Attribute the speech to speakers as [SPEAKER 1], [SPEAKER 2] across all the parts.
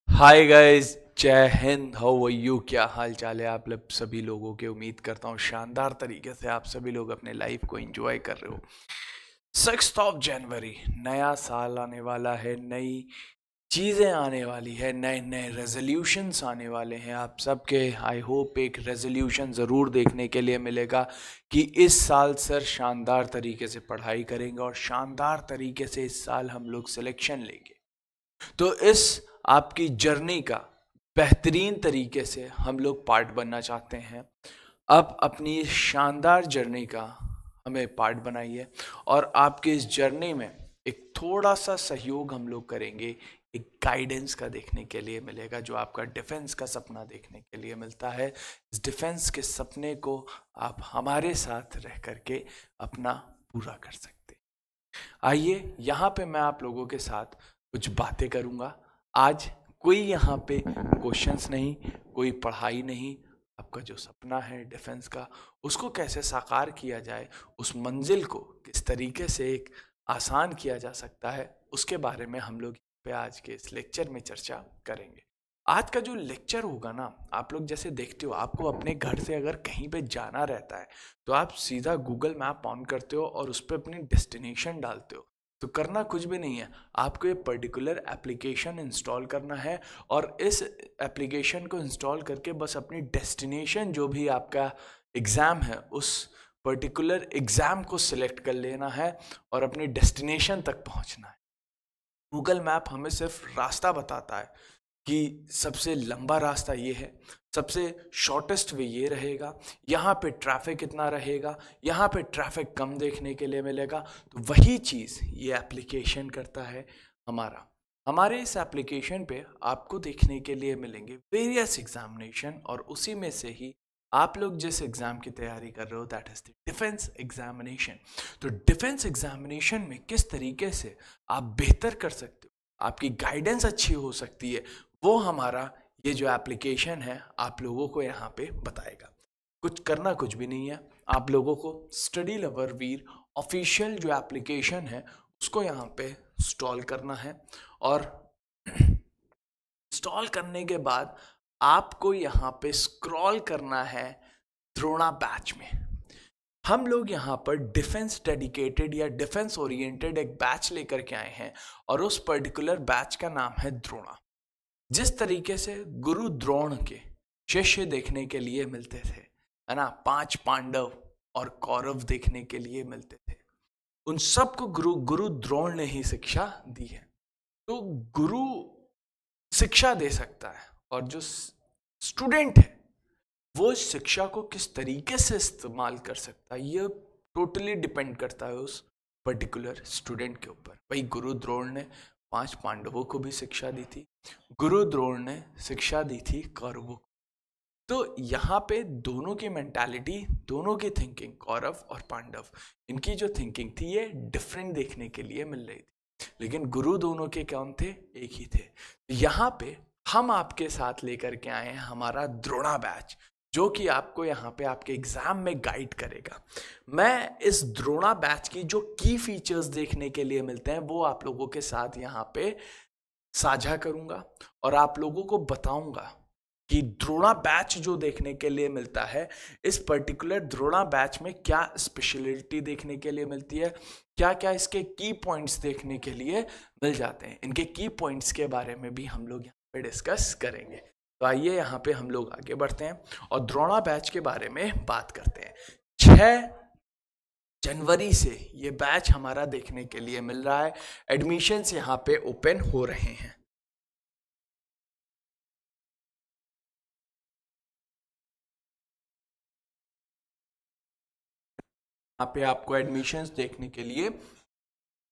[SPEAKER 1] Hi guys, जय Hind. How are you? क्या हाल चाल है आप लोग सभी लोगों के? उम्मीद करता हूँ शानदार तरीके से आप सभी लोग अपने लाइफ को एंजॉय कर रहे हो। 6 जनवरी, नया साल आने वाला है, नई चीज़ें आने वाली है, नए नए रेजोल्यूशंस आने वाले हैं आप सबके। आई होप एक रेजोल्यूशन ज़रूर देखने के लिए मिलेगा कि इस साल सर शानदार तरीके से पढ़ाई करेंगे और शानदार तरीके से इस साल हम लोग सिलेक्शन लेंगे। तो इस आपकी जर्नी का बेहतरीन तरीके से हम लोग पार्ट बनना चाहते हैं। अब अपनी इस शानदार जर्नी का हमें पार्ट बनाइए और आपकी इस जर्नी में एक थोड़ा सा सहयोग हम लोग करेंगे, एक गाइडेंस का देखने के लिए मिलेगा, जो आपका डिफेंस का सपना देखने के लिए मिलता है। इस डिफेंस के सपने को आप हमारे साथ रह करके अपना पूरा कर सकते हैं। आइए, यहाँ पे मैं आप लोगों के साथ कुछ बातें करूँगा। आज कोई यहाँ पे क्वेश्चंस नहीं, कोई पढ़ाई नहीं। आपका जो सपना है डिफेंस का, उसको कैसे साकार किया जाए, उस मंजिल को किस तरीके से एक आसान किया जा सकता है, उसके बारे में हम लोग पे आज के इस लेक्चर में चर्चा करेंगे। आज का जो लेक्चर होगा ना, आप लोग जैसे देखते हो, आपको अपने घर से अगर कहीं पे जाना रहता है तो आप सीधा गूगल मैप ऑन करते हो और उस पर अपनी डेस्टिनेशन डालते हो। तो करना कुछ भी नहीं है, आपको ये पर्टिकुलर एप्लीकेशन इंस्टॉल करना है और इस एप्लीकेशन को इंस्टॉल करके बस अपनी डेस्टिनेशन, जो भी आपका एग्ज़ाम है, उस पर्टिकुलर एग्ज़ाम को सिलेक्ट कर लेना है और अपनी डेस्टिनेशन तक पहुंचना है। गूगल मैप हमें सिर्फ रास्ता बताता है कि सबसे लंबा रास्ता ये है, सबसे शॉर्टेस्ट वे ये रहेगा, यहाँ पे ट्रैफिक इतना रहेगा, यहाँ पे ट्रैफिक कम देखने के लिए मिलेगा। तो वही चीज़ ये एप्लीकेशन करता है हमारा। हमारे इस एप्लीकेशन पे आपको देखने के लिए मिलेंगे वेरियस एग्जामिनेशन, और उसी में से ही आप लोग जिस एग्ज़ाम की तैयारी कर रहे हो, that is the defence examination. तो डिफेंस एग्जामिनेशन में किस तरीके से आप बेहतर कर सकते हो, आपकी गाइडेंस अच्छी हो सकती है, वो हमारा ये जो एप्लीकेशन है आप लोगों को यहाँ पे बताएगा। कुछ करना कुछ भी नहीं है, आप लोगों को स्टडी लवर वीर ऑफिशियल जो एप्लीकेशन है उसको यहाँ पे इंस्टॉल करना है, और इंस्टॉल करने के बाद आपको यहाँ पे स्क्रॉल करना है द्रोणा बैच में। हम लोग यहाँ पर डिफेंस डेडिकेटेड या डिफेंस ओरिएंटेड एक बैच लेकर के आए हैं, और उस पर्टिकुलर बैच का नाम है द्रोणा। जिस तरीके से गुरु द्रोण के शिष्य देखने के लिए मिलते थे, है ना, 5 पांडव और कौरव देखने के लिए मिलते थे, उन सबको गुरु गुरु द्रोण ने ही शिक्षा दी है। तो गुरु शिक्षा दे सकता है, और जो स्टूडेंट है वो इस शिक्षा को किस तरीके से इस्तेमाल कर सकता है, ये टोटली डिपेंड करता है उस पर्टिकुलर स्टूडेंट के ऊपर। भाई, गुरु द्रोण ने 5 पांडवों को भी शिक्षा दी थी, गुरु द्रोण ने शिक्षा दी थी कौरवों को। तो यहाँ पे दोनों की मेंटालिटी, दोनों की थिंकिंग, कौरव और पांडव, इनकी जो थिंकिंग थी ये डिफरेंट देखने के लिए मिल रही थी, लेकिन गुरु दोनों के कौन थे? एक ही थे। यहाँ पे हम आपके साथ लेकर के आए हैं हमारा द्रोणा बैच, जो कि आपको यहाँ पे आपके एग्जाम में गाइड करेगा। मैं इस द्रोणा बैच की जो की फीचर्स देखने के लिए मिलते हैं वो आप लोगों के साथ यहाँ पे साझा करूंगा, और आप लोगों को बताऊंगा कि द्रोणा बैच जो देखने के लिए मिलता है, इस पर्टिकुलर द्रोणा बैच में क्या स्पेशलिटी देखने के लिए मिलती है, क्या क्या इसके की पॉइंट्स देखने के लिए मिल जाते हैं। इनके की पॉइंट्स के बारे में भी हम लोग यहाँ पे डिस्कस करेंगे। तो आइए यहाँ पे हम लोग आगे बढ़ते हैं और द्रोणा बैच के बारे में बात करते हैं। 6 जनवरी से ये बैच हमारा देखने के लिए मिल रहा है। एडमिशन्स यहाँ पे ओपन हो रहे हैं। यहाँ पे आपको एडमिशन्स देखने के लिए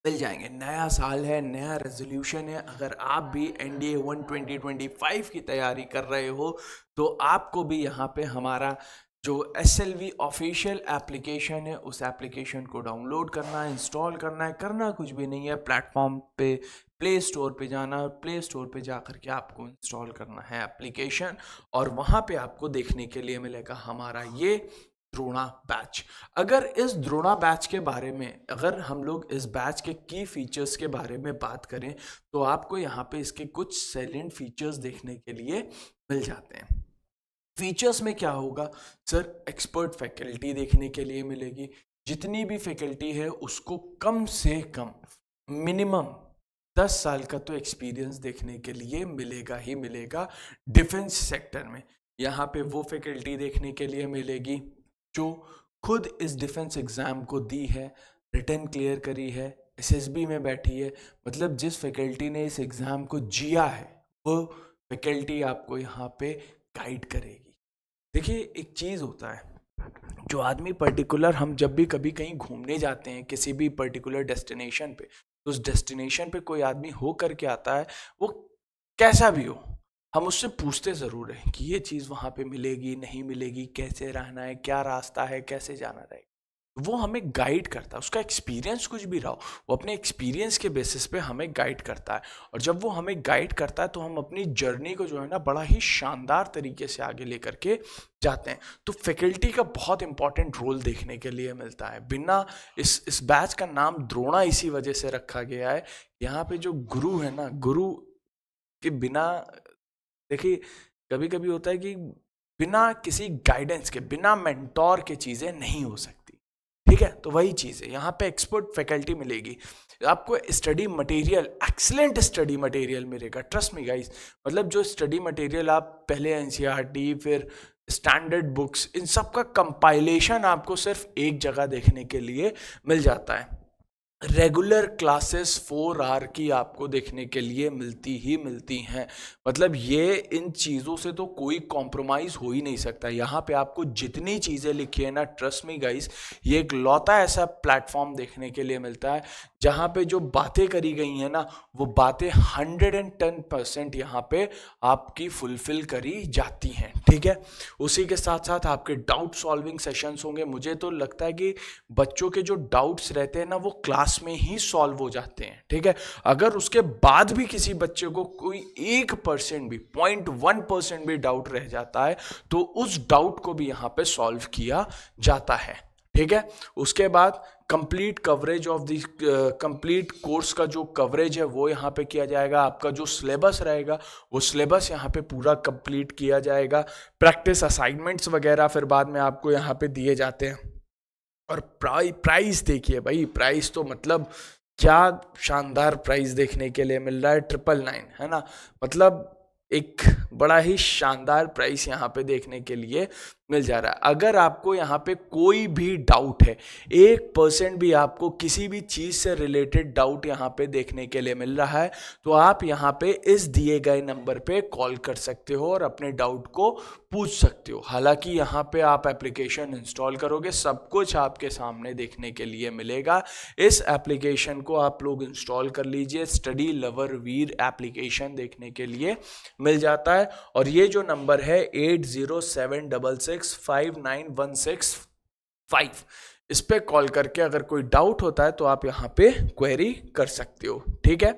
[SPEAKER 1] मिल जाएंगे। नया साल है, नया रेजोल्यूशन है। अगर आप भी NDA 1 2025 की तैयारी कर रहे हो तो आपको भी यहाँ पे हमारा जो SLV ऑफिशियल एप्लीकेशन है, उस एप्लीकेशन को डाउनलोड करना है, इंस्टॉल करना है। करना कुछ भी नहीं है, प्लेटफॉर्म पे प्ले स्टोर पे जाना, प्ले स्टोर पे जा करके आपको इंस्टॉल करना है एप्लीकेशन, और वहाँ पे आपको देखने के लिए मिलेगा हमारा ये द्रोणा बैच। अगर इस द्रोणा बैच के बारे में, अगर हम लोग इस बैच के की फीचर्स के बारे में बात करें तो आपको यहाँ पे इसके कुछ सैलेंट फीचर्स देखने के लिए मिल जाते हैं। फीचर्स में क्या होगा सर, एक्सपर्ट फैकल्टी देखने के लिए मिलेगी। जितनी भी फैकल्टी है उसको कम से कम मिनिमम 10 साल का तो एक्सपीरियंस देखने के लिए मिलेगा ही मिलेगा डिफेंस सेक्टर में। यहाँ पे वो फैकल्टी देखने के लिए मिलेगी जो खुद इस डिफेंस एग्ज़ाम को दी है, रिटर्न क्लियर करी है, एसएसबी में बैठी है, मतलब जिस फैकल्टी ने इस एग्ज़ाम को जिया है वो फैकल्टी आपको यहाँ पे गाइड करेगी। देखिए एक चीज़ होता है, जो आदमी पर्टिकुलर, हम जब भी कभी कहीं घूमने जाते हैं किसी भी पर्टिकुलर डेस्टिनेशन पे, तो उस डेस्टिनेशन पे कोई आदमी हो करके आता है, वो कैसा भी हो, हम उससे पूछते ज़रूर हैं कि ये चीज़ वहाँ पे मिलेगी नहीं मिलेगी, कैसे रहना है, क्या रास्ता है, कैसे जाना रहेगा। वो हमें गाइड करता है, उसका एक्सपीरियंस कुछ भी रहा हो, वो अपने एक्सपीरियंस के बेसिस पे हमें गाइड करता है। और जब वो हमें गाइड करता है तो हम अपनी जर्नी को जो है ना बड़ा ही शानदार तरीके से आगे लेकर के जाते हैं। तो फैकल्टी का बहुत इंपॉर्टेंट रोल देखने के लिए मिलता है। बिना इस बैच का नाम द्रोणा इसी वजह से रखा गया है, यहाँ पे जो गुरु है ना, गुरु के बिना, देखिए कभी कभी होता है कि बिना किसी गाइडेंस के, बिना मेंटोर के चीज़ें नहीं हो सकती। ठीक है, तो वही चीज़ है, यहाँ पे एक्सपर्ट फैकल्टी मिलेगी आपको। Study material, excellent study material मिलेगा, ट्रस्ट मी गाइस। मतलब जो स्टडी मटेरियल आप पहले एनसीईआरटी, फिर स्टैंडर्ड बुक्स, इन सब का कंपाइलेशन आपको सिर्फ एक जगह देखने के लिए मिल जाता है। रेगुलर क्लासेस 4 आवर की आपको देखने के लिए मिलती ही मिलती हैं। मतलब ये इन चीज़ों से तो कोई कॉम्प्रोमाइज़ हो ही नहीं सकता। यहाँ पे आपको जितनी चीज़ें लिखी है ना, ट्रस्ट मी गाइस, ये एक लौता ऐसा प्लेटफॉर्म देखने के लिए मिलता है जहाँ पे जो बातें करी गई हैं ना, वो बातें 110% यहाँ पे आपकी फुलफिल करी जाती हैं। ठीक है, उसी के साथ साथ आपके डाउट सॉल्विंग सेशंस होंगे। मुझे तो लगता है कि बच्चों के जो डाउट्स रहते हैं ना, वो क्लास में ही सॉल्व हो जाते हैं। ठीक है, अगर उसके बाद भी किसी बच्चे को कोई 1% भी, 0.1% भी डाउट रह जाता है तो उस डाउट को भी यहाँ पे सॉल्व किया जाता है। ठीक है, उसके बाद complete coverage of the complete course का जो कवरेज है वो यहाँ पे किया जाएगा। आपका जो सिलेबस रहेगा वो सिलेबस यहाँ पे पूरा कंप्लीट किया जाएगा। प्रैक्टिस असाइनमेंट्स वगैरह फिर बाद में आपको यहाँ पे दिए जाते हैं। और प्राइस देखिए भाई, प्राइस तो मतलब क्या शानदार प्राइस देखने के लिए मिल रहा है, 999, है ना। मतलब एक बड़ा ही शानदार प्राइस यहाँ पे देखने के लिए मिल जा रहा है। अगर आपको यहाँ पे कोई भी डाउट है, 1% भी आपको किसी भी चीज़ से रिलेटेड डाउट यहाँ पे देखने के लिए मिल रहा है, तो आप यहाँ पे इस दिए गए नंबर पे कॉल कर सकते हो और अपने डाउट को पूछ सकते हो। हालांकि यहाँ पे आप एप्लीकेशन इंस्टॉल करोगे, सब कुछ आपके सामने देखने के लिए मिलेगा। इस एप्लीकेशन को आप लोग इंस्टॉल कर लीजिए, स्टडी लवर वीर एप्लीकेशन देखने के लिए मिल जाता है। और ये जो नंबर है 8076591655, इस पे कॉल करके अगर कोई डाउट होता है तो आप यहाँ पे क्वेरी कर सकते हो। ठीक है,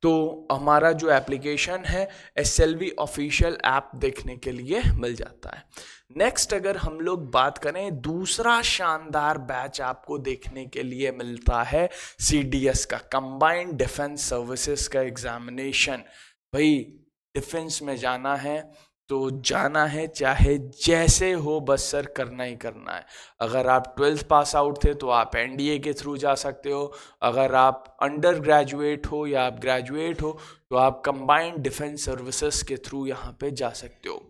[SPEAKER 1] तो हमारा जो एप्लीकेशन है SLV ऑफिशियल ऐप देखने के लिए मिल जाता है। नेक्स्ट अगर हम लोग बात करें, दूसरा शानदार बैच आपको देखने के लिए मिलता है CDS का, कंबाइंड डिफेंस सर्विसेज का एग्जामिनेशन। भाई डिफेंस में जाना है तो जाना है, चाहे जैसे हो, बस सर करना ही करना है। अगर आप 12th पास आउट थे तो आप NDA के थ्रू जा सकते हो। अगर आप अंडर ग्रेजुएट हो या आप ग्रेजुएट हो तो आप कंबाइंड डिफेंस सर्विसेज के थ्रू यहाँ पे जा सकते हो।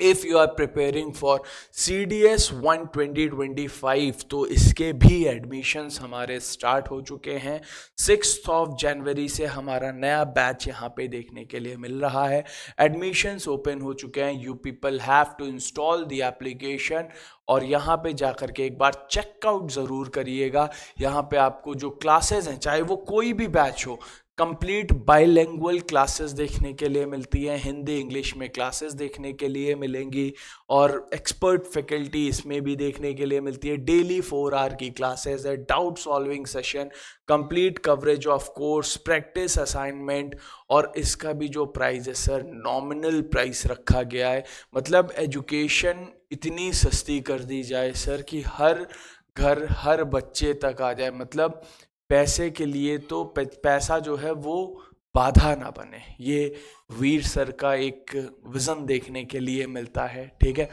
[SPEAKER 1] If you are preparing for CDS 1 2025, तो इसके भी एडमिशन्स हमारे स्टार्ट हो चुके हैं। 6 जनवरी से हमारा नया बैच यहाँ पे देखने के लिए मिल रहा है। एडमिशन्स ओपन हो चुके हैं। You people have to install the application और यहाँ पे जाकर के एक बार चेकआउट ज़रूर करिएगा। यहाँ पे आपको जो क्लासेस हैं, चाहे वो कोई भी बैच हो, कंप्लीट बाइलिंगुअल क्लासेस देखने के लिए मिलती हैं, हिंदी इंग्लिश में क्लासेस देखने के लिए मिलेंगी, और एक्सपर्ट फैकल्टी इसमें भी देखने के लिए मिलती है। डेली 4 आवर की क्लासेस है, doubt solving session, complete coverage of course, practice assignment, और इसका भी जो प्राइस है सर नॉमिनल प्राइस रखा गया है। मतलब एजुकेशन इतनी सस्ती कर दी जाए सर कि हर घर हर बच्चे तक आ जाए। मतलब पैसे के लिए तो पैसा जो है वो बाधा ना बने, ये वीर सर का एक विज़न देखने के लिए मिलता है। ठीक है,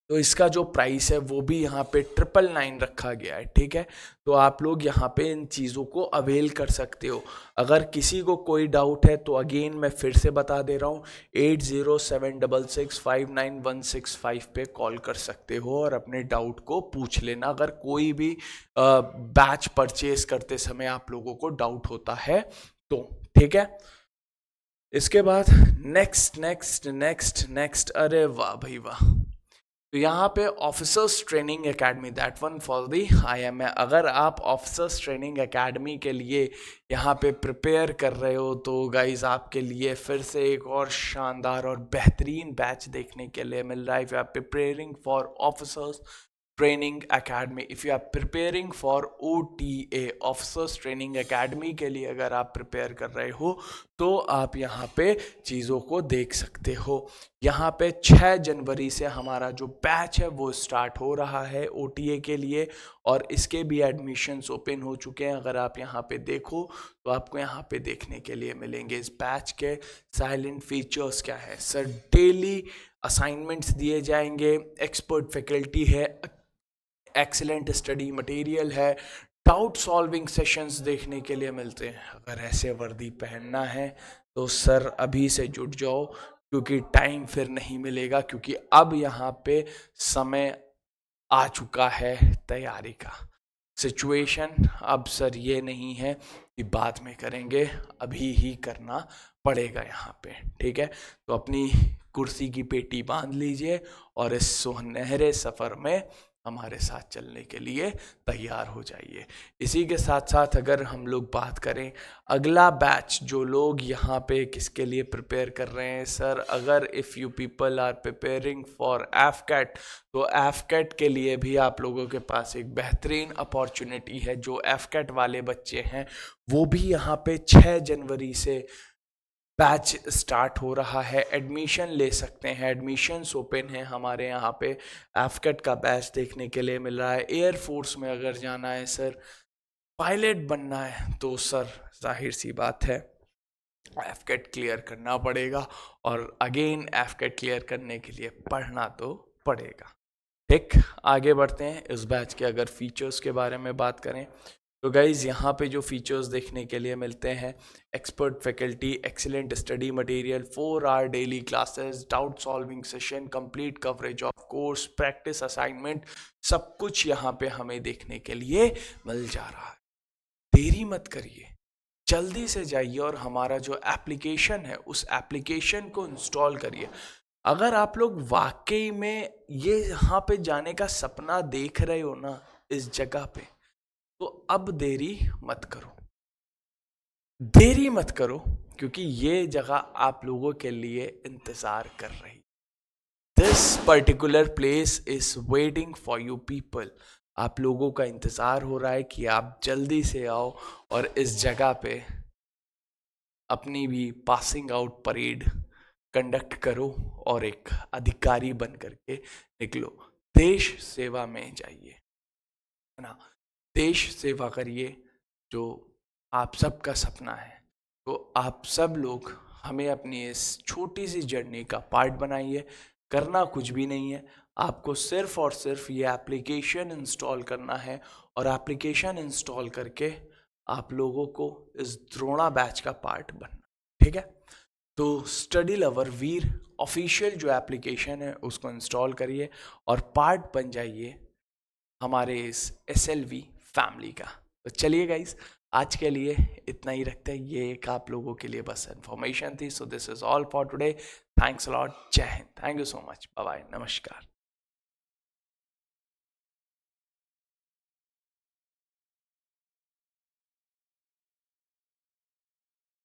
[SPEAKER 1] तो इसका जो प्राइस है वो भी यहाँ पे 999 रखा गया है। ठीक है, तो आप लोग यहाँ पे इन चीज़ों को अवेल कर सकते हो। अगर किसी को कोई डाउट है तो अगेन मैं फिर से बता दे रहा हूँ, 8076659165 पे कॉल कर सकते हो और अपने डाउट को पूछ लेना, अगर कोई भी बैच परचेज करते समय आप लोगों को डाउट होता है तो। ठीक है, इसके बाद नेक्स्ट नेक्स्ट नेक्स्ट नेक्स्ट, अरे वाह भाई वाह, तो यहाँ पे officers training academy, that one for the IMA। अगर आप ऑफिसर्स ट्रेनिंग एकेडमी के लिए यहाँ पे प्रिपेयर कर रहे हो तो गाइज आपके लिए फिर से एक और शानदार और बेहतरीन बैच देखने के लिए मिल रहा है। If you are preparing for officers training academy, if you are preparing for OTA officers training academy के लिए अगर आप प्रिपेयर कर रहे हो तो आप यहाँ पे चीज़ों को देख सकते हो। यहाँ पे 6 जनवरी से हमारा जो बैच है वो स्टार्ट हो रहा है OTA के लिए, और इसके भी एडमिशन्स ओपन हो चुके हैं। अगर आप यहाँ पे देखो तो आपको यहाँ पे देखने के लिए मिलेंगे इस बैच के साइलेंट फीचर्स क्या है सर। डेली असाइनमेंट्स दिए जाएंगे, एक्सपर्ट फैकल्टी है, एक्सीलेंट स्टडी मटेरियल है, डाउट सॉल्विंग सेशंस देखने के लिए मिलते हैं। अगर ऐसे वर्दी पहनना है तो सर अभी से जुट जाओ, क्योंकि टाइम फिर नहीं मिलेगा, क्योंकि अब यहाँ पे समय आ चुका है तैयारी का। सिचुएशन अब सर ये नहीं है कि बाद में करेंगे, अभी ही करना पड़ेगा यहाँ पे। ठीक है, तो अपनी कुर्सी की पेटी बांध लीजिए और इस सुनहरे सफ़र में हमारे साथ चलने के लिए तैयार हो जाइए। इसी के साथ साथ अगर हम लोग बात करें अगला बैच, जो लोग यहाँ पे किसके लिए प्रिपेयर कर रहे हैं सर, अगर if you people are preparing for AFCAT, तो AFCAT के लिए भी आप लोगों के पास एक बेहतरीन अपॉर्चुनिटी है। जो AFCAT वाले बच्चे हैं वो भी यहाँ पे 6 जनवरी से बैच स्टार्ट हो रहा है, एडमिशन ले सकते हैं, एडमिशन्स ओपन है हमारे यहाँ पे। AFCAT का बैच देखने के लिए मिल रहा है। एयरफोर्स में अगर जाना है सर, पायलट बनना है तो सर जाहिर सी बात है AFCAT क्लियर करना पड़ेगा, और अगेन AFCAT क्लियर करने के लिए पढ़ना तो पड़ेगा। ठीक, आगे बढ़ते हैं। इस बैच के अगर फीचर्स के बारे में बात करें तो गाइज़ यहाँ पे जो फीचर्स देखने के लिए मिलते हैं, expert faculty, excellent study material, 4 hour daily classes, doubt solving session, complete coverage of course, practice assignment, सब कुछ यहाँ पे हमें देखने के लिए मिल जा रहा है। देरी मत करिए, जल्दी से जाइए और हमारा जो एप्लीकेशन है उस एप्लीकेशन को इंस्टॉल करिए। अगर आप लोग वाकई में ये यहाँ पे जाने का सपना देख रहे हो ना इस जगह पे, तो अब देरी मत करो, देरी मत करो, क्योंकि ये जगह आप लोगों के लिए इंतज़ार कर रही। This particular place is waiting for you people. आप लोगों का इंतज़ार हो रहा है कि आप जल्दी से आओ और इस जगह पे अपनी भी पासिंग आउट परेड कंडक्ट करो और एक अधिकारी बन करके निकलो। देश सेवा में जाइए, है ना, देश सेवा करिए, जो आप सबका सपना है। तो आप सब लोग हमें अपनी इस छोटी सी जर्नी का पार्ट बनाइए। करना कुछ भी नहीं है, आपको सिर्फ और सिर्फ ये एप्लीकेशन इंस्टॉल करना है, और एप्लीकेशन इंस्टॉल करके आप लोगों को इस द्रोणा बैच का पार्ट बनना। ठीक है, तो स्टडी लवर वीर ऑफिशियल जो एप्लीकेशन है उसको इंस्टॉल करिए और पार्ट बन जाइए हमारे इस SLV फैमिली का। तो चलिए गाइस, आज के लिए इतना ही रखते हैं। ये एक आप लोगों के लिए बस इन्फॉर्मेशन थी। So this is all for today. Thanks a lot. जय हिंद। Thank you so much. Bye bye. नमस्कार।